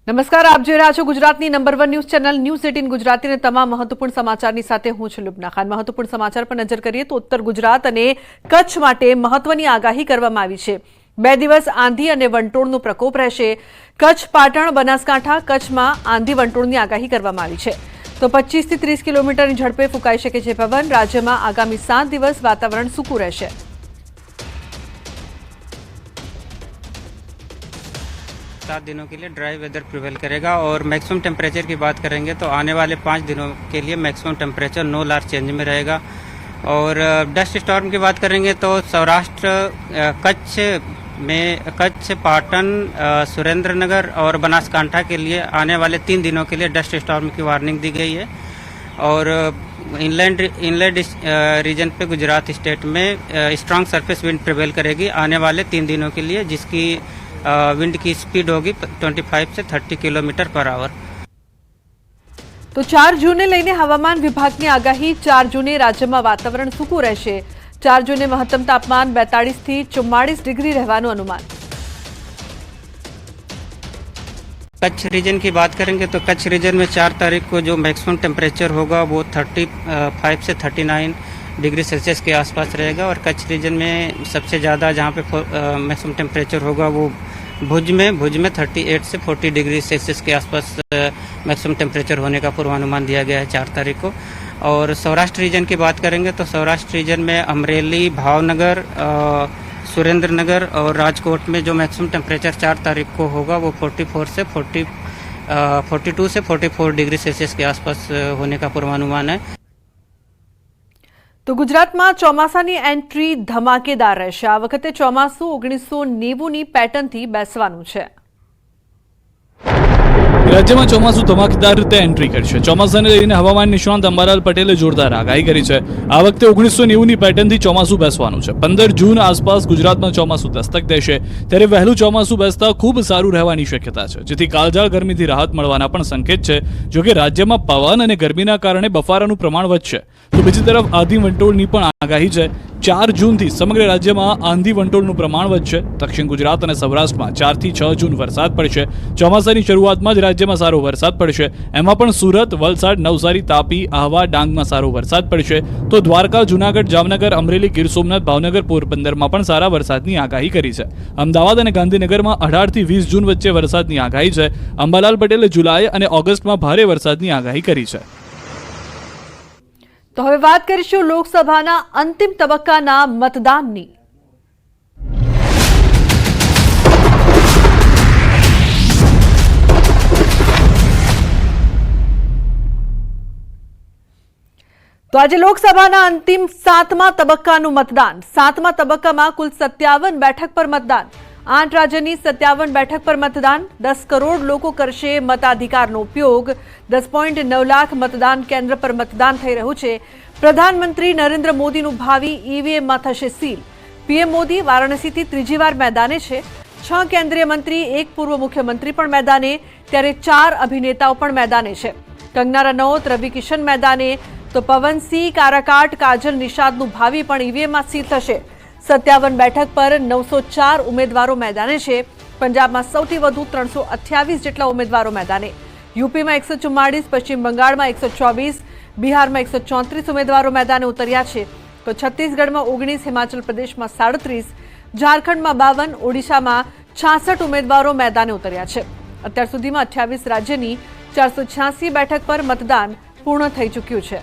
નમસ્કાર, આપ જોઈ રહ્યા છો ગુજરાતની નંબર 1 ન્યૂઝ ચેનલ ન્યૂઝ 18 ગુજરાતીને તમામ મહત્વપૂર્ણ સમાચારની સાથે હું છું લુબના ખાન। મહત્વપૂર્ણ સમાચાર પર નજર કરીએ તો ઉત્તર ગુજરાત અને કચ્છ માટે મહત્વની આગાહી કરવામાં આવી છે। 2 દિવસ આંધી અને વંટોળનો પ્રકોપ રહેશે। કચ્છ, પાટણ, બનાસકાંઠા, કચ્છમાં આંધી વંટોળની આગાહી કરવામાં આવી છે। તો 25 થી 30 કિલોમીટરની ઝડપે ફૂંકાઈ શકે છે પવન। રાજ્યમાં આગામી 7 દિવસ વાતાવરણ સૂકું રહેશે। सात दिनों के लिए ड्राई वेदर प्रिवेल करेगा और मैक्सिमम टेम्परेचर की बात करेंगे तो आने वाले 5 दिनों के लिए maximum temperature no large change में रहेगा। और डस्ट स्टॉर्म की बात करेंगे तो सौराष्ट्र, कच्छ, पाटन, सुरेंद्रनगर और बनासकांठा के लिए आने वाले 3 दिनों के लिए डस्ट स्टॉर्म की वार्निंग दी गई है। और इनलैंड रीजन पे गुजरात स्टेट में स्ट्रांग सरफेस विंड प्रिवेल करेगी आने वाले 3 दिनों के लिए, जिसकी विंड की स्पीड होगी 25 से 30 किलोमीटर पर आवर। तो 4 जूने લઈને હવામાન વિભાગની આગાહી। 4 જૂને રાજ્યમાં વાતાવરણ સૂકું રહેશે। 4 જૂને મહત્તમ તાપમાન 42 થી 44 ડિગ્રી રહેવાનું अनुमान। कच्छ रीजन की बात करेंगे तो कच्छ रीजन में 4 तारीख को जो मैक्सिमम टेम्परेचर होगा वो 35 से 39 डिग्री सेल्सियस के आसपास रहेगा। और कच्छ रीजन में सबसे ज़्यादा जहाँ पे मैक्सिमम टेम्परेचर होगा वो भुज में 38 से 40 डिग्री सेल्सियस के आसपास मैक्सिमम टेम्परेचर होने का पूर्वानुमान दिया गया है 4 तारीख को। और सौराष्ट्र रीजन की बात करेंगे तो सौराष्ट्र रीजन में अमरेली, भावनगर, सुरेंद्रनगर और राजकोट में जो मैक्सिमम टेम्परेचर 4 तारीख को होगा वो 42 से 44 डिग्री सेल्सियस के आसपास होने का पूर्वानुमान है। तो गुजरातમાં ચોમાસાની એન્ટ્રી ધમાકેદાર રહેશે। આ વખતે ચોમાસું 1990ની પેટર્નથી બેસવાનું છે। રાજ્યમાં ચોમાસું ધમાકેદાર રીતે એન્ટ્રી કરશે। ચોમાસાને લઈને હવામાન નિષ્ણાંત અંબાલાલ પટેલે જોરદાર આગાહી કરી છે। આ વખતે 1990ની પેટર્નથી ચોમાસું બેસવાનું છે। 15 જૂન આસપાસ ગુજરાતમાં ચોમાસું દસ્તક દેશે। ત્યારે વહેલું ચોમાસું બેસતા ખૂબ સારું રહેવાની શક્યતા છે, જેથી કાળઝાળ ગરમીથી રાહત મળવાના પણ સંકેત છે। જોકે રાજ્યમાં પવન અને ગરમીના કારણે બફારાનું પ્રમાણ વધશે। તો બીજી તરફ આંધી વંટોળની પણ આગાહી છે। 4 જૂનથી સમગ્ર રાજ્યમાં આંધી વંટોળનું પ્રમાણ વધશે। દક્ષિણ ગુજરાત અને સૌરાષ્ટ્રમાં 4 થી 6 જૂન વરસાદ પડશે। ચોમાસાની શરૂઆતમાં જ રાજ્યમાં સારો વરસાદ પડશે। એમાં પણ સુરત, વલસાડ, નવસારી, તાપી, આહવા, ડાંગમાં સારો વરસાદ પડશે। તો દ્વારકા, જૂનાગઢ, જામનગર, અમરેલી, ગીર સોમનાથ, ભાવનગર, પોરબંદરમાં પણ સારા વરસાદની આગાહી કરી છે। અમદાવાદ અને ગાંધીનગરમાં 18 થી 20 જૂન વચ્ચે વરસાદની આગાહી છે। અંબાલાલ પટેલે જુલાઈ અને ઓગસ્ટમાં ભારે વરસાદની આગાહી કરી છે। તો હવે વાત કરીશું લોકસભાના અંતિમ તબક્કાના મતદાનની। તો આજે લોકસભાના અંતિમ 7મા તબક્કાનું મતદાન। 7મા તબક્કામાં કુલ 57 બેઠક પર મતદાન। 8 રાજ્યની 57 બેઠક પર મતદાન। 10 કરોડ લોકો કરશે મતાધિકારનો ઉપયોગ। 10.9 લાખ મતદાન કેન્દ્ર પર મતદાન થઈ રહ્યું છે। પ્રધાનમંત્રી નરેન્દ્ર મોદીનું ભાવિ ઈવીએમમાં થશે સીલ। પીએમ મોદી વારાણસીથી ત્રીજી વાર મેદાને છે। 6 કેન્દ્રીય મંત્રી, 1 પૂર્વ મુખ્યમંત્રી પણ મેદાને, ત્યારે 4 અભિનેતાઓ પણ મેદાને છે। કંગના રનૌત, રવિ કિશન મેદાને, તો પવનસિંહ, કારાકાટ, કાજલ નિષાદનું ભાવિ પણ ઈવીએમમાં સીલ થશે। 57 બેઠક પર 904 ઉમેદવારો મેદાને છે। પંજાબમાં સૌથી વધુ 328 જેટલા ઉમેદવારો મેદાને। યુપીમાં 144, પશ્ચિમ બંગાળમાં 124, બિહારમાં 134 ઉમેદવારો મેદાને ઉતર્યા છે। તો છત્તીસગઢમાં 19, હિમાચલ પ્રદેશમાં 37, ઝારખંડમાં 52, ઓડિશામાં 66 ઉમેદવારો મેદાને ઉતર્યા છે। અત્યાર સુધીમાં 28 રાજ્યની 486 બેઠક પર મતદાન પૂર્ણ થઈ ચૂક્યું છે।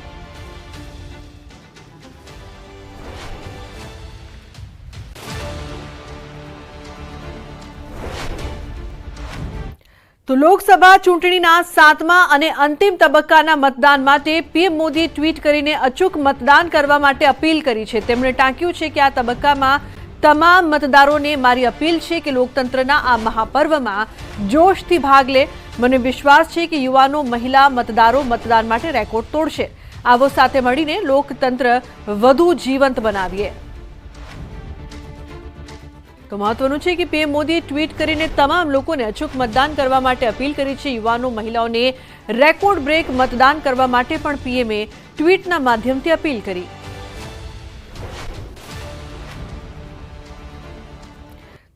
તો લોકસભા ચૂંટણીના 7મા અને અંતિમ તબક્કાના મતદાન માટે પીએમ મોદીએ ટ્વીટ કરીને અચૂક મતદાન કરવા માટે અપીલ કરી છે। તેમણે ટાંક્યું છે કે આ તબક્કામાં તમામ મતદારોને મારી અપીલ છે કે લોકતંત્રના આ મહાપર્વમાં જોશથી ભાગ લે। મને વિશ્વાસ છે કે યુવાનો, મહિલા મતદારો મતદાન માટે રેકોર્ડ તોડશે। આવો સાથે મળીને લોકતંત્ર વધુ જીવંત બનાવીએ। તો મહત્વનું છે કે પીએમ મોદીએ ટ્વીટ કરીને તમામ લોકોને અચૂક મતદાન કરવા માટે અપીલ કરી છે। યુવાનો, મહિલાઓને રેકોર્ડ બ્રેક મતદાન કરવા માટે પણ પીએમએ ટ્વીટના માધ્યમથી અપીલ કરી।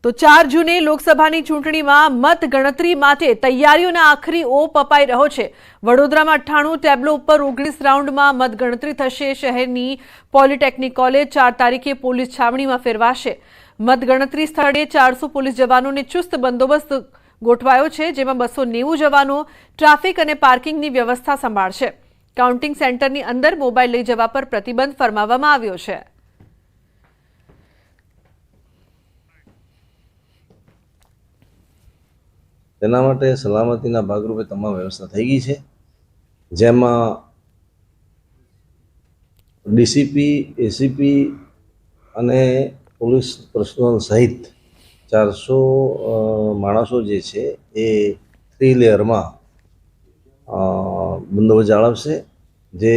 તો 4 જૂને લોકસભાની ચૂંટણીમાં મતગણતરી માટે તૈયારીઓને આખરી ઓપ અપાઈ રહ્યો છે. વડોદરામાં 98 ટેબ્લો ઉપર 19 રાઉન્ડમાં મતગણતરી થશે. શહેરની પોલિટેકનિક કોલેજ 4 તારીખે પોલીસ છાવણીમાં ફેરવાશે. મતગણતરી સ્થળે 400 પોલીસ જવાનોને ચુસ્ત બંદોબસ્ત ગોઠવાયો છે, જેમાં 290 જવાનો ટ્રાફિક અને પાર્કિંગની વ્યવસ્થા સંભાળશે. કાઉન્ટિંગ સેન્ટરની અંદર મોબાઈલ લઈ જવા પર પ્રતિબંધ ફરમાવવામાં આવ્યો છે. તેના માટે સલામતીના ભાગરૂપે તમામ વ્યવસ્થા થઈ ગઈ છે, જેમાં ડીસીપી, એસીપી અને પોલીસ પર્સનલ સહિત 400 માણસો જે છે એ 3 લેયરમાં બંદોબસ્ત જાળવશે, જે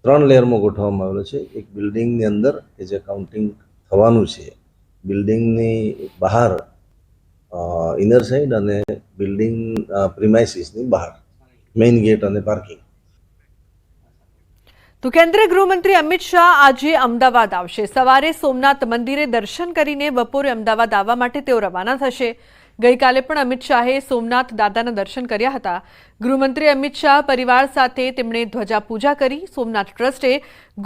3 લેયરમાં ગોઠવવામાં આવેલો છે. એક બિલ્ડિંગની અંદર કે જે કાઉન્ટિંગ થવાનું છે, બિલ્ડિંગની બહાર ઇનર સાઇડ અને બિલ્ડિંગ પ્રિમાઇસીસની બહાર મેઇન ગેટ અને પાર્કિંગ. તો કેન્દ્રીય ગૃહમંત્રી અમિત શાહ આજે અમદાવાદ આવશે. સવારે સોમનાથ મંદિરે દર્શન કરીને બપોરે અમદાવાદ આવવા માટે તેઓ રવાના થશે. ગઈકાલે પણ અમિત શાહે સોમનાથ દાદાના દર્શન કર્યા હતા. ગૃહમંત્રી અમિત શાહ પરિવાર સાથે તેમણે ધ્વજા પૂજા કરી. સોમનાથ ટ્રસ્ટે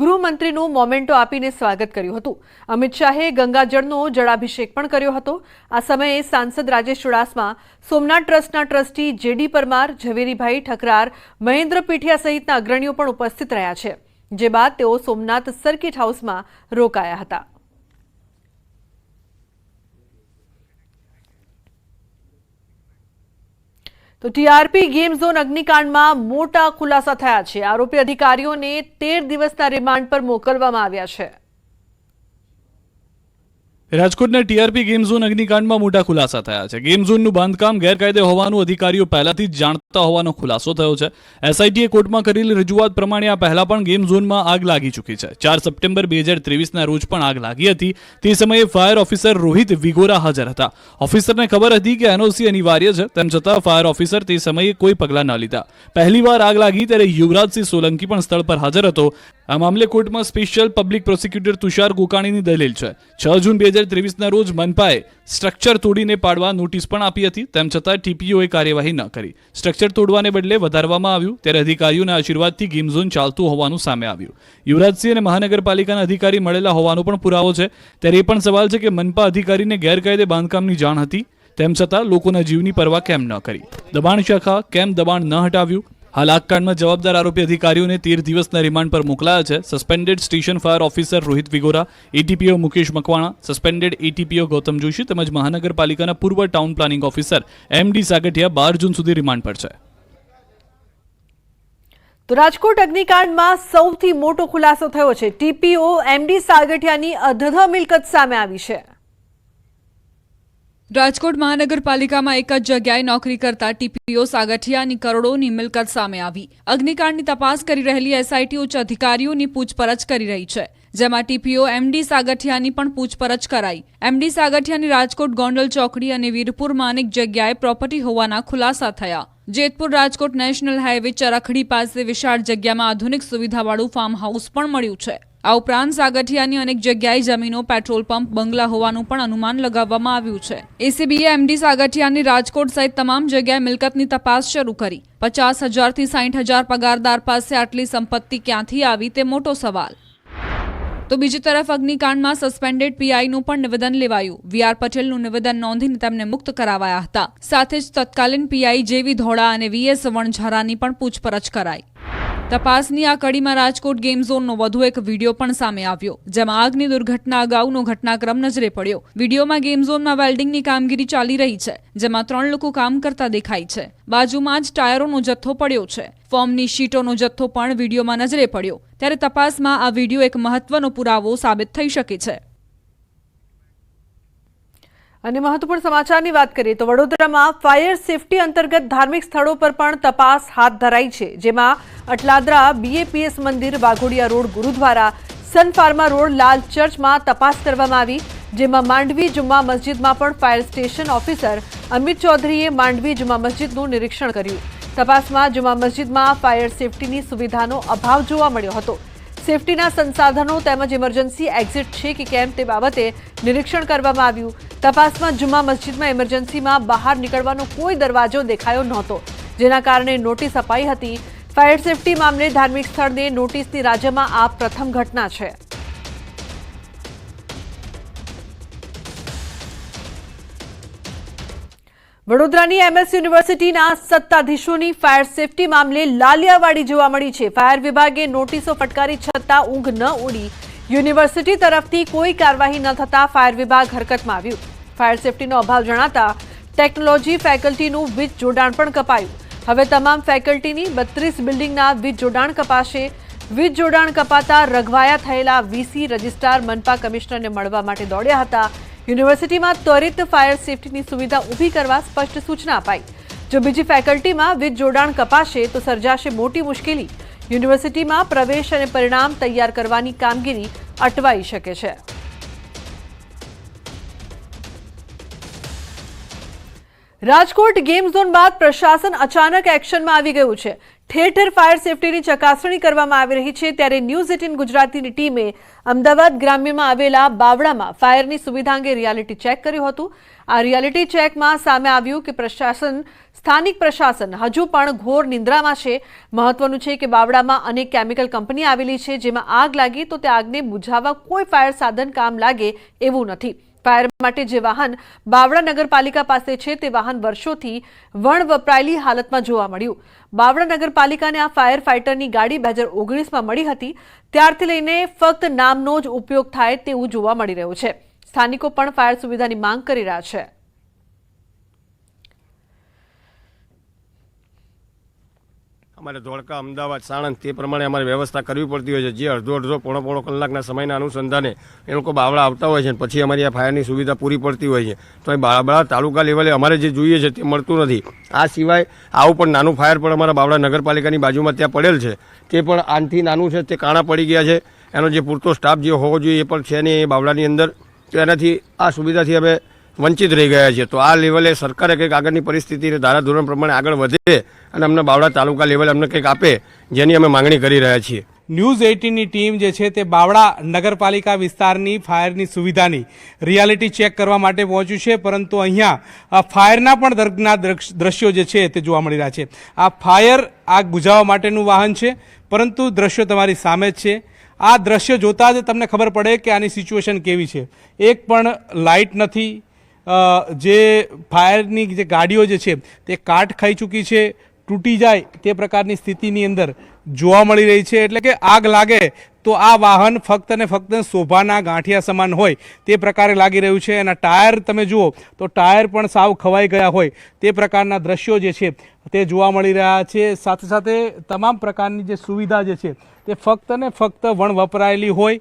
ગૃહમંત્રીનું મોમેન્ટો આપીને સ્વાગત કર્યું હતું. અમિત શાહે ગંગાજળનો જળાભિષેક પણ કર્યો હતો. આ સમયે સાંસદ રાજેશ ચુડાસમા, સોમનાથ ટ્રસ્ટના ટ્રસ્ટી જેડી પરમાર, ઝવેરીભાઈ ઠકરાર, મહેન્દ્ર પીઠિયા સહિતના અગ્રણીઓ પણ ઉપસ્થિત રહ્યા છે. જે બાદ તેઓ સોમનાથ સર્કિટ હાઉસમાં રોકાયા હતા. તો ટીઆરપી ગેમ ઝોન અગ્નિકાંડમાં મોટા ખુલાસા થયા છે. આરોપી અધિકારીઓને 13 દિવસના રિમાન્ડ પર મોકલવામાં આવ્યા છે. રાજકોટના ટીઆરપી ગેમ ઝોન અગ્નિકાંડમાં મોટા ખુલાસા થયા છે. ગેમ ઝોનનું બાંધકામ ગેરકાયદે હોવાનું અધિકારીઓ પહેલાથી જ જાણતા હોવાનો ખુલાસો થયો છે. એસઆઈટીએ કોર્ટમાં કરેલી રજૂઆત પ્રમાણે આ પહેલા પણ ગેમ ઝોનમાં આગ લાગી ચૂકી છે. 4 સપ્ટેમ્બર 2023ના રોજ પણ આગ લાગી હતી. તે સમયે ફાયર ઓફિસર રોહિત વિગોરા હાજર હતા. ઓફિસરને ખબર હતી કે એનઓસી અનિવાર્ય છે, તેમ છતાં ફાયર ઓફિસર તે સમયે કોઈ પગલાં ન લીધા. પહેલીવાર આગ લાગી ત્યારે યુવરાજસિંહ સોલંકી પણ સ્થળ પર હાજર હતો. આ મામલે કોર્ટમાં સ્પેશિયલ પબ્લિક પ્રોસિક્યુટર તુષાર ગોકાણીની દલીલ છે. 6 જૂન 2023ના રોજ મનપાએ સ્ટ્રક્ચર તોડીને પાડવા નોટિસ પણ આપી હતી, તેમ છતાં ટીપીઓએ કાર્યવાહી ન કરી. સ્ટ્રક્ચર તોડવાને બદલે વધારવામાં આવ્યું, ત્યારે અધિકારીઓના આશીર્વાદથી ગેમ ઝોન ચાલતું હોવાનું સામે આવ્યું. યુવરાજસિંહ અને મહાનગરપાલિકાના અધિકારી મળેલા હોવાનો પણ પુરાવો છે. ત્યારે એ પણ સવાલ છે કે મનપા અધિકારીને ગેરકાયદે બાંધકામની જાણ હતી, તેમ છતાં લોકોના જીવની પરવા કેમ ન કરી? દબાણ શાખા કેમ દબાણ ન હટાવ્યું? હાલ આ કાંડમાં જવાબદાર આરોપી અધિકારીઓને 13 દિવસના રિમાન્ડ પર મોકલાયા છે. Suspended station fire officer Rohit Vigora, ATPO Mukesh Makwana, suspended ATPO Gautam Joshi તેમજ મહાનગરપાલિકાના પૂર્વ town planning officer MD Sagathiya 12 જૂન સુધી રિમાન્ડ પર છે. તો રાજકોટ અગ્નિકાંડમાં સૌથી મોટો ખુલાસો થયો છે. ટીપીઓ એમડી સાગઠિયાની અધધ મિલકત સામે આવી છે. રાજકોટ મહાનગરપાલિકામાં એક જ જગ્યાએ નોકરી કરતા ટીપીઓ સાગઠિયાની કરોડોની મિલકત સામે આવી. અગ્નિકાંડની તપાસ કરી રહેલી એસઆઈટી ઉચ્ચ અધિકારીઓની પૂછપરછ કરી રહી છે, જેમાં ટીપીઓ એમડી સાગઠિયાની પણ પૂછપરછ કરાઈ. એમડી સાગઠિયાની રાજકોટ ગોંડલ ચોકડી અને વીરપુરમાં અનેક જગ્યાએ પ્રોપર્ટી હોવાના ખુલાસા થયા. જેતપુર રાજકોટ નેશનલ હાઈવે ચરખડી પાસે વિશાળ જગ્યામાં આધુનિક સુવિધાવાળું ફાર્મ હાઉસ પણ મળ્યું છે. આ ઉપરાંત સાગઠિયાની અનેક જગ્યાએ જમીનો, પેટ્રોલ પંપ, બંગલા હોવાનું પણ અનુમાન લગાવવામાં આવ્યું છે. એસીબીએ એમડી સાગઠિયાની રાજકોટ સહિત તમામ જગ્યાએ મિલકતની તપાસ શરૂ કરી. 50,000 થી 60,000 પગારદાર પાસે આટલી સંપત્તિ ક્યાંથી આવી તે મોટો સવાલ. તો બીજી તરફ અગ્નિકાંડમાં સસ્પેન્ડેડ પીઆઈનું પણ નિવેદન લેવાયું. વીઆર પટેલનું નિવેદન નોંધીને તેમને મુક્ત કરાવાયા હતા. સાથે જ તત્કાલીન પીઆઈ જેવી ધોળા અને વીએસ વણઝારાની પણ પૂછપરછ કરાઈ. તપાસની આ કડીમાં રાજકોટ ગેમ ઝોનનો વધુ એક વિડીયો પણ સામે આવ્યો, જેમાં આગની દુર્ઘટના અગાઉનો ઘટનાક્રમ નજરે પડ્યો. વિડીયોમાં ગેમ ઝોનમાં વેલ્ડિંગની કામગીરી ચાલી રહી છે, જેમાં 3 લોકો કામ કરતા દેખાય છે. બાજુમાં જ ટાયરોનો જથ્થો પડ્યો છે. ફોર્મની શીટોનો જથ્થો પણ વિડીયોમાં નજરે પડ્યો. ત્યારે તપાસમાં આ વિડીયો એક મહત્વનો પુરાવો સાબિત થઈ શકે છે. અને મહત્વપૂર્ણ સમાચારની વાત કરીએ તો વડોદરામાં ફાયર સેફટી અંતર્ગત ધાર્મિક સ્થળો પર પણ તપાસ હાથ ધરાઈ છે, જેમાં અટલાદરા બીએપીએસ મંદિર, Waghodia road gurdwara, Sun Pharma road લાલ ચર્ચમાં તપાસ કરવામાં આવી. જેમાં માંડવી જુમ્મા મસ્જિદમાં પણ ફાયર સ્ટેશન ઓફિસર અમિત ચૌધરીએ માંડવી જુમ્મા મસ્જિદનું નિરીક્ષણ કર્યું. તપાસમાં જુમ્મા મસ્જિદમાં ફાયર સેફટીની સુવિધાનો અભાવ જોવા મળ્યો હતો. સેફટીના સંસાધનો તેમજ ઇમરજન્સી એક્ઝિટ છે કે કેમ તે બાબતે નિરીક્ષણ કરવામાં આવ્યું. તપાસમાં જુમ્મા મસ્જિદમાં ઇમરજન્સીમાં બહાર નીકળવાનો કોઈ દરવાજો દેખાયો નહોતો, જેના કારણે નોટિસ અપાઈ હતી. ફાયર સેફટી મામલે ધાર્મિક સ્થળને નોટિસની રાજ્યમાં આ પ્રથમ ઘટના છે. વડોદરાની એમએસ યુનિવર્સિટીના સત્તાધીશોની ફાયર સેફટી મામલે લાલિયાવાડી જોવા મળી છે. ફાયર વિભાગે નોટિસો ફટકારી છતાં ઊંઘ ન ઉડી. યુનિવર્સિટી તરફથી કોઈ કાર્યવાહી ન થતા ફાયર વિભાગ હરકતમાં આવ્યું. ફાયર સેફટીનો અભાવ જણાતા ટેકનોલોજી ફેકલ્ટીનું વીજ જોડાણ પણ કપાયું. હવે તમામ ફેકલ્ટીની 32 બિલ્ડિંગના વીજ જોડાણ કપાશે. વીજ જોડાણ કપાતા રઘવાયા થયેલા વીસી રજિસ્ટ્રાર મનપા કમિશનરને મળવા માટે દોડ્યા હતા. યુનિવર્સિટીમાં ત્વરિત ફાયર સેફટીની સુવિધા ઊભી કરવા સ્પષ્ટ સૂચના અપાઈ. જો બીજી ફેકલ્ટીમાં વીજ જોડાણ કપાશે તો સર્જાશે મોટી મુશ્કેલી. યુનિવર્સિટીમાં પ્રવેશ અને પરિણામ તૈયાર કરવાની કામગીરી અટવાઈ શકે છે. રાજકોટ ગેમ ઝોન બાદ પ્રશાસન અચાનક એક્શનમાં આવી ગયું છે. ઠેર ઠેર ફાયર સેફટીની ચકાસણી કરવામાં આવી રહી છે. ત્યારે ન્યૂઝ 18 ગુજરાતીની ટીમે અમદાવાદ ગ્રામ્યમાં આવેલા બાવળામાં ફાયરની સુવિધા અંગે રિયાલિટી ચેક કર્યું હતું. આ રિયાલિટી ચેકમાં સામે આવ્યું કે સ્થાનિક પ્રશાસન હજુ પણ ઘોર નિંદ્રામાં છે. મહત્વનું છે કે બાવળામાં અનેક કેમિકલ કંપની આવેલી છે, જેમાં આગ લાગી તો તે આગને બુઝાવવા કોઈ ફાયર સાધન કામ લાગે એવું નથી. ફાયર માટે જે વાહન બાવળા નગરપાલિકા પાસે છે તે વાહન વર્ષોથી વણ વપરાયેલી હાલતમાં જોવા મળ્યું. બાવળા નગરપાલિકાને આ ફાયર ફાઇટરની ગાડી 2019માં મળી હતી. ત્યારથી લઈને ફક્ત નામનો જ ઉપયોગ થાય તેવું જોવા મળી રહ્યું છે. સ્થાનિકો પણ ફાયર સુવિધાની માંગ કરી રહ્યા છે. અમારે ધોળકા, અમદાવાદ, સાણંદ તે પ્રમાણે અમારે વ્યવસ્થા કરવી પડતી હોય છે. જે અડધો પોણો કલાકના સમયના અનુસંધાને એ લોકો બાવળા આવતા હોય છે અને પછી અમારી આ ફાયરની સુવિધા પૂરી પડતી હોય છે. તો એ બાવળા તાલુકા લેવલે અમારે જે જોઈએ છે તે મળતું નથી. આ સિવાય આવું પણ નાનું ફાયર પણ અમારા બાવળા નગરપાલિકાની બાજુમાં ત્યાં પડેલ છે. તે પણ આનથી નાનું છે, તે કાણા પડી ગયા છે. એનો જે પૂરતો સ્ટાફ જે હોવો જોઈએ એ પણ છે ને એ બાવળાની અંદર. તો એનાથી આ સુવિધાથી અમે વંચિત રહી ગયા છે. તો આ લેવલે સરકારે કંઈક આગળની પરિસ્થિતિને ધારાધોરણ પ્રમાણે આગળ વધે અને અમને બાવળા તાલુકા લેવલે અમને કંઈક આપે, જેની અમે માંગણી કરી રહ્યા છીએ. ન્યૂઝ 18ની ટીમ જે છે તે બાવળા નગરપાલિકા વિસ્તારની ફાયરની સુવિધાની રિયાલિટી ચેક કરવા માટે પહોંચ્યું છે. પરંતુ અહીંયા ફાયરના પણ દર્દના દ્રશ્યો જે છે તે જોવા મળી રહ્યા છે. આ ફાયર આગ બુઝાવવા માટેનું વાહન છે, પરંતુ દ્રશ્યો તમારી સામે જ છે. આ દ્રશ્ય જોતાં જ તમને ખબર પડે કે આની સિચ્યુએશન કેવી છે. એક પણ લાઇટ નથી. જે ફાયરની જે ગાડીઓ જે છે તે કાટ ખાઈ ચૂકી છે, તૂટી જાય તે પ્રકારની સ્થિતિની અંદર જોવા મળી રહી છે. એટલે કે આગ લાગે તો આ વાહન ફક્ત ને ફક્ત શોભાના ગાંઠિયા સમાન હોય તે પ્રકારે લાગી રહ્યું છે. એના ટાયર તમે જુઓ તો ટાયર પણ સાવ ખવાઈ ગયા હોય તે પ્રકારના દ્રશ્યો જે છે તે જોવા મળી રહ્યા છે. સાથે સાથે તમામ પ્રકારની જે સુવિધા જે છે તે ફક્ત ને ફક્ત વણ વપરાયેલી હોય,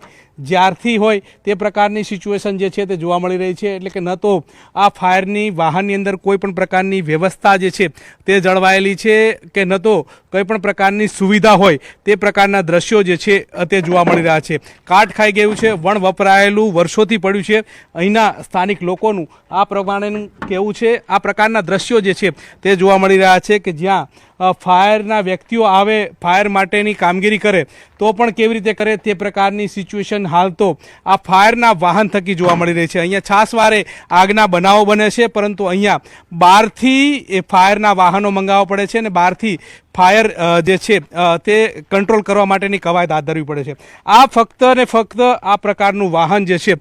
જ્યારથી હોય તે પ્રકારની સિચ્યુએશન જે છે તે જોવા મળી રહી છે. એટલે કે ન તો આ ફાયરની વાહનની અંદર કોઈ પણ પ્રકારની વ્યવસ્થા જે છે તે જળવાયેલી છે કે ન તો કોઈ પણ પ્રકારની સુવિધા હોય તે પ્રકારના દ્રશ્યો જે છે તે જોવા મળી રહ્યા છે. કાટ ખાઈ ગયું છે, વણ વપરાયેલું વર્ષોથી પડ્યું છે. અહીંના સ્થાનિક લોકોનું આ પ્રમાણેનું કહેવું છે. આ પ્રકારના દ્રશ્યો જે છે તે જોવા મળી રહ્યા છે કે જ્યાં ફાયરના વ્યક્તિઓ આવે, ફાયર માટેની કામગીરી કરે તો પણ કેવી રીતે કરે તે પ્રકારની સિચ્યુએશન હાલ તો આ ફાયરના વાહન થકી જોવા મળી રહી છે. અહીંયા છાસવારે આગના બનાવો બને છે, પરંતુ અહીંયા બહારથી એ ફાયરના વાહનો મંગાવવા પડે છે અને બહારથી ફાયર જે છે તે કંટ્રોલ કરવા માટેની કવાયત હાથ ધરવી પડે છે. આ ફક્ત ને ફક્ત આ પ્રકારનું વાહન જે છે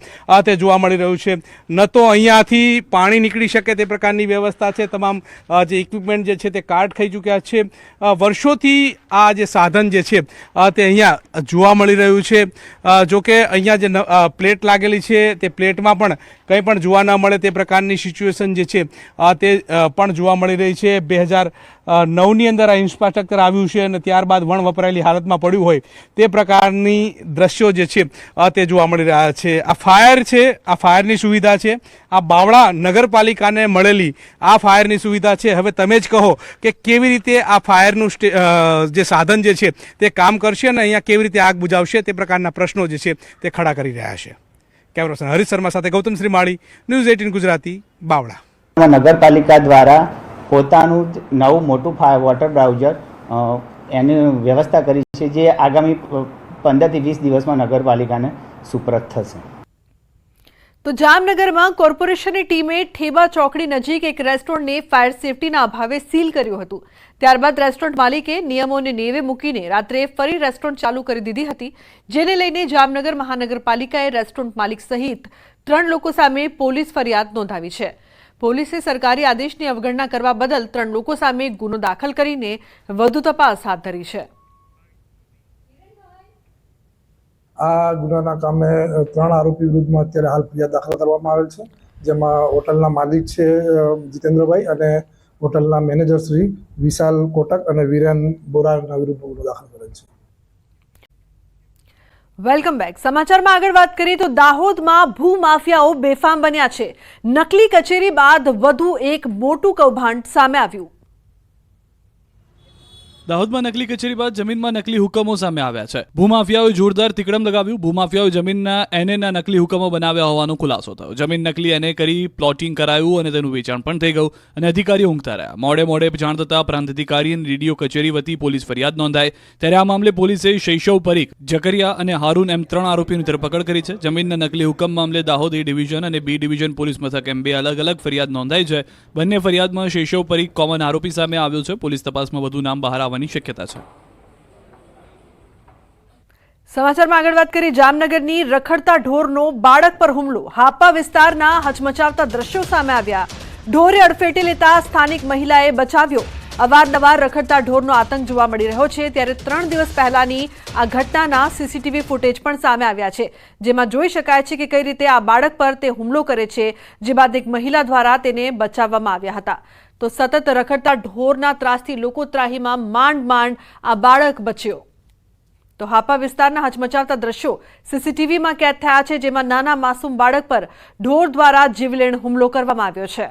તે જોવા મળી રહ્યું છે. ન તો અહીંયાથી પાણી નીકળી શકે તે પ્રકારની વ્યવસ્થા છે. તમામ જે ઇક્વિપમેન્ટ જે છે તે કાટ ખાઈ ચૂક્યા છે. વર્ષોથી આ જે સાધન જે છે તે અહીંયા જોવા મળી રહ્યું છે. જો કે અહીંયા જે પ્લેટ લાગેલી છે તે પ્લેટમાં પણ કંઈ પણ જોવા ન મળે તે પ્રકારની સિચ્યુએશન જે છે તે પણ જોવા મળી રહી છે. 2009ની અંદર આ ઇન્ફ્રાસ્ટ્રક્ચર આવ્યું છે અને ત્યારબાદ વણ વપરાયેલી હાલતમાં પડ્યું હોય તે પ્રકારની દ્રશ્યો જે છે તે જોવા મળી રહ્યા છે. આ ફાયર છે, આ ફાયરની સુવિધા છે. આ બાવળા નગરપાલિકાને મળેલી આ ફાયરની સુવિધા છે. હવે તમે જ કહો કે કેવી રીતે આ ફાયરનું જે સાધન જે છે તે કામ કરશે અને અહીંયા કેવી રીતે આગ બુઝાવશે તે પ્રકારના પ્રશ્નો જે છે તે ખડા કરી રહ્યા છે. કેમેરા પર્સન હરીશ શર્મા સાથે ગૌતમ શ્રીમાળી, ન્યૂઝ 18 ગુજરાતી, બાવળા. નગરપાલિકા દ્વારા પોતાનું નવું મોટું વોટર બ્રાઉઝર એની વ્યવસ્થા કરી છે, જે આગામી 15 થી 20 દિવસમાં નગરપાલિકાને સુપરત થશે. તો જામનગરમાં કોર્પોરેશનની ટીમે ઠેબા ચોકડી નજીક એક રેસ્ટોરન્ટને ફાયર સેફટીના અભાવે સીલ કર્યું હતું. ત્યારબાદ રેસ્ટોરન્ટ માલિકે નિયમોને નેવે મૂકીને રાત્રે ફરી રેસ્ટોરન્ટ ચાલુ કરી દીધી હતી, જેને લઈને જામનગર મહાનગરપાલિકાએ રેસ્ટોરન્ટ માલિક સહિત 3 લોકો સામે પોલીસ ફરિયાદ નોંધાવી છે. પોલીસે સરકારી આદેશની અવગણના કરવા બદલ 3 લોકો સામે ગુનો દાખલ કરીને વધુ તપાસ હાથ ધરી છે. આ ગુનાના કામે 3 આરોપી વિરુદ્ધમાં અત્યારે હાલ ફરિયાદ દાખલ કરવામાં આવેલ છે, જેમાં હોટલના માલિક છે જીતેન્દ્રભાઈ અને હોટલના મેનેજર શ્રી વિશાલ કોટક અને વિરેન બોરાના વિરુદ્ધ ગુનો દાખલ કરેલ છે. Welcome back. સમાચારમાં આગળ વાત કરીએ તો દાહોદમાં ભૂમાફિયાઓ બેફામ બન્યા છે. નકલી કચેરી બાદ વધુ એક મોટું કૌભાંડ સામે આવ્યું. દાહોદમાં નકલી કચેરી બાદ જમીનમાં નકલી હુકમો સામે આવ્યા છે. ભૂમાફિયાઓએ જોરદાર તિકડમ લગાવ્યું. ભૂમાફિયાઓએ જમીનના એનેના નકલી હુકમો બનાવ્યા હોવાનો ખુલાસો થયો. જમીન નકલી એને કરી પ્લોટિંગ કરાયું અને તેનું વેચાણ પણ થઈ ગયું અને અધિકારીઓ ઊંઘતા રહ્યા. મોડે જાણ થતા પ્રાંત અધિકારી અને ડીડીઓ કચેરી વતી પોલીસ ફરિયાદ નોંધાઈ. ત્યારે આ મામલે પોલીસે શૈશવ પરીખ, જકરિયા અને હારૂન એમ 3 આરોપીઓની ધરપકડ કરી છે. જમીનના નકલી હુકમ મામલે દાહોદ એ ડિવિઝન અને બી ડિવિઝન પોલીસ મથક એમ 2 અલગ ફરિયાદ નોંધાઈ છે. બંને ફરિયાદમાં શૈશવ પરીખ કોમન આરોપી સામે આવ્યો છે. પોલીસ તપાસમાં વધુ નામ બહાર આવવાની શક્યતા છે. સમાચારમાં આગળ વાત કરી જામનગરની રખડતા ઢોરનો બાળક પર હુમલો. હાપા વિસ્તારના હચમચાવતા દ્રશ્યો સામે આવ્યા. ઢોરે અડફેટે લેતા સ્થાનિક મહિલાએ બચાવ્યો. અવારનવાર રખડતા ઢોરનો આતંક જોવા મળી રહ્યો છે, ત્યારે 3 દિવસ પહેલાની આ ઘટનાના સીસીટીવી ફૂટેજ પણ સામે આવ્યા છે, જેમાં જોઈ શકાય છે કે કઈ રીતે આ બાળક પર તે હુમલો કરે છે, જે બાદ એક મહિલા દ્વારા તેને બચાવવામાં આવ્યા હતા. તો સતત રખડતા ઢોરના ત્રાસથી લોકો ત્રાહીમાં માંડ આ બાળક બચ્યો. તો હાપા વિસ્તારના હચમચાવતા દ્રશ્યો સીસીટીવીમાં કેદ થયા છે, જેમાં નાના માસૂમ બાળક પર ઢોર દ્વારા જીવલેણ હુમલો કરવામાં આવ્યો છે.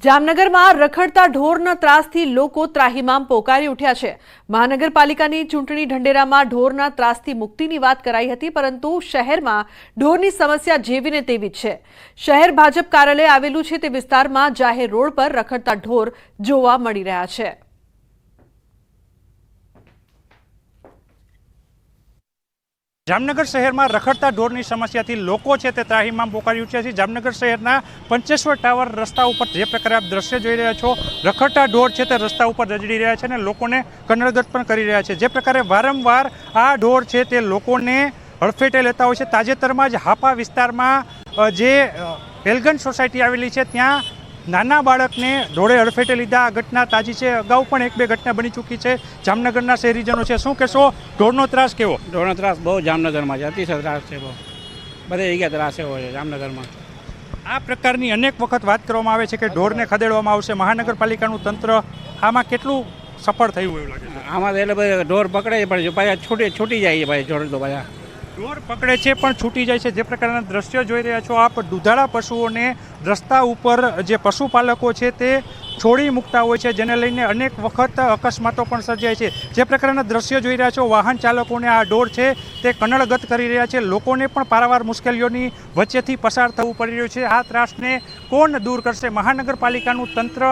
જામનગરમાં રખડતા ઢોરના ત્રાસથી લોકો ત્રાહીમામ પોકારી ઉઠ્યા છે. મહાનગરપાલિકાની ચૂંટણી ઢંઢેરામાં ઢોરના ત્રાસથી મુક્તિની વાત કરાઈ હતી, પરંતુ શહેરમાં ઢોરની સમસ્યા જેવી ને તેવી જ છે. શહેર ભાજપ કાર્યાલય આવેલું છે તે વિસ્તારમાં જાહેર રોડ પર રખડતા ઢોર જોવા મળી રહ્યા છે. જામનગર શહેરમાં રખડતા ઢોરની સમસ્યાથી લોકો છે તે ત્રાહીમામ પોકારી ઉઠ્યા છે. જામનગર શહેરના પંચેશ્વર ટાવર રસ્તા ઉપર જે પ્રકારે આપ દ્રશ્ય જોઈ રહ્યા છો, રખડતા ઢોર છે તે રસ્તા ઉપર રજડી રહ્યા છે અને લોકોને કનડગત પણ કરી રહ્યા છે. જે પ્રકારે વારંવાર આ ઢોર છે તે લોકોને હડફેટે લેતા હોય છે. તાજેતરમાં જ હાપા વિસ્તારમાં જે એલગન સોસાયટી આવેલી છે ત્યાં નાના બાળકને ઢોળે હડફેટે લીધા. આ ઘટના તાજી છે. અગાઉ પણ 1-2 ઘટના બની ચૂકી છે. જામનગરના શહેરીજનો છે, શું કહેશો? ઢોરનો ત્રાસ કેવો? ઢોરનો ત્રાસ બહુ જામનગરમાં છે, અતિશય ત્રાસ છે. બહુ બધે જગ્યાએ ત્રાસ એવો છે જામનગરમાં. આ પ્રકારની અનેક વખત વાત કરવામાં આવે છે કે ઢોરને ખદેડવામાં આવશે. મહાનગરપાલિકાનું તંત્ર આમાં કેટલું સફળ થયું એવું લાગે છે? આમાં એટલે બધા ઢોર પકડે પણ પાછા છૂટી જાય છે. ભાઈ ઢોર તો પાછા ઢોર પકડે છે પણ છૂટી જાય છે. જે પ્રકારના દ્રશ્યો જોઈ રહ્યા છો આપ, દૂધાળા પશુઓને રસ્તા ઉપર જે પશુપાલકો છે તે છોડી મૂકતા હોય છે, જેને લઈને અનેક વખત અકસ્માતો પણ સર્જાય છે. જે પ્રકારના દ્રશ્યો જોઈ રહ્યા છો, વાહન ચાલકોને આ ઢોર છે તે કનડગત કરી રહ્યા છે. લોકોને પણ પારાવાર મુશ્કેલીઓની વચ્ચેથી પસાર થવું પડી રહ્યું છે. આ ત્રાસને કોણ દૂર કરશે? મહાનગરપાલિકાનું તંત્ર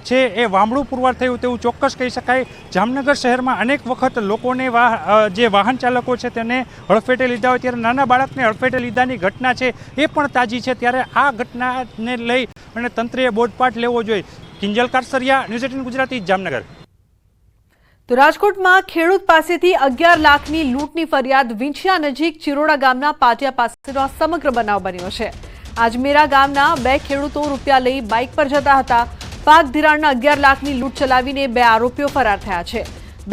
છે એ વામડું પુરવાર થયું તેવું ચોક્કસ કહી શકાય. જામનગર શહેરમાં અનેક વખત લોકોને જે વાહન ચાલકો છે તેને હડફેટે લીધા હોય, ત્યારે નાના બાળકને હડફેટે લીધાની ઘટના છે એ પણ તાજી છે. ત્યારે આ ઘટનાને લઈ અને તંત્રએ બોધપાઠ લેવો જોઈએ. કિંજલ કારસરિયા, ન્યૂઝ 18 ગુજરાતી, જામનગર. તો રાજકોટમાં ખેડૂત પાસેથી 11 લાખની લૂંટની ફરિયાદ. વિંછિયા નજીક ચિરોડા ગામના પાટિયા પાસેનો આ સમગ્ર બનાવ બન્યો છે. આજમેરા ગામના 2 ખેડૂતો રૂપિયા લઈ બાઇક પર જતા હતા. પાક ધિરાણના 11 લાખની લૂંટ ચલાવીને 2 આરોપીઓ ફરાર થયા છે.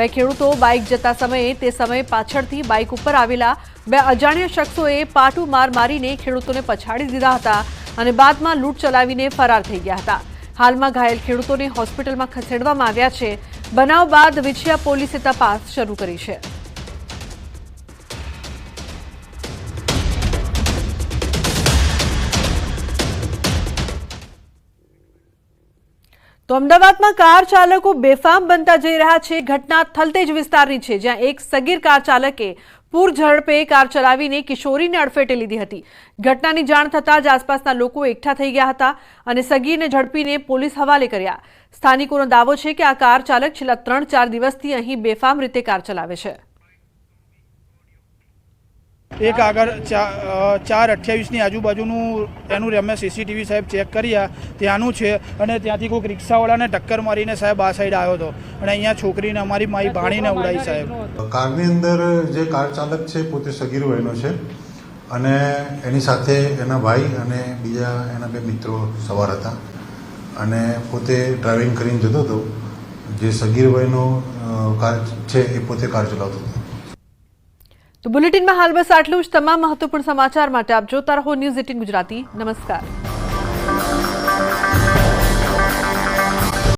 2 ખેડૂતો બાઇક જતા સમયે તે સમયે પાછળથી બાઇક ઉપર આવેલા 2 અજાણ્યા શખ્સોએ પાટું મારીને ખેડૂતોને પછાડી દીધા હતા અને બાદમાં લૂંટ ચલાવીને ફરાર થઈ ગયા હતા. હાલમાં ઘાયલ ખેડૂતોને હોસ્પિટલમાં ખસેડવામાં આવ્યા છે. બનાવ બાદ વિંછિયા પોલીસે તપાસ શરૂ કરી છે. તો અમદાવાદમાં કાર ચાલકો બેફામ બનતા જઈ રહ્યા છે. ઘટના થલતેજ વિસ્તારની છે, જ્યાં એક સગીર કાર ચાલકે પૂર ઝડપે કાર ચલાવીને કિશોરીને અડફેટે લીધી હતી। ઘટનાની જાણ થતાં જ આસપાસના લોકો એકઠા થઈ ગયા હતા અને સગીરને ઝડપીને પોલીસ હવાલે કર્યા। સ્થાનિકોનો દાવો છે કે આ કાર ચાલક છેલ્લા 3-4 દિવસથી અહીં બેફામ રીતે કાર ચલાવે છે। એક આગળ 4:28ની આજુબાજુનું એનું અમે CCTV સાહેબ ચેક કર્યા, ત્યાંનું છે અને ત્યાંથી કોઈક રિક્ષાવાળાને ટક્કર મારીને સાહેબ આ સાઈડ આવ્યો હતો અને અહીંયા છોકરીને અમારી મારી ભાણીને ઉડાવી સાહેબ। કારની અંદર જે કાર ચાલક છે પોતે સગીર વયનો છે અને એની સાથે એના ભાઈ અને બીજા એના 2 મિત્રો સવાર હતા અને પોતે ડ્રાઇવિંગ કરીને જતો હતો। જે સગીર વયનો કાર છે એ પોતે કાર ચલાવતો હતો। તો બુલેટિનમાં હાલ બસ આટલું જ। તમામ મહત્વપૂર્ણ સમાચાર માટે આપ જોતા રહો ન્યૂઝ 18 ગુજરાતી। નમસ્કાર।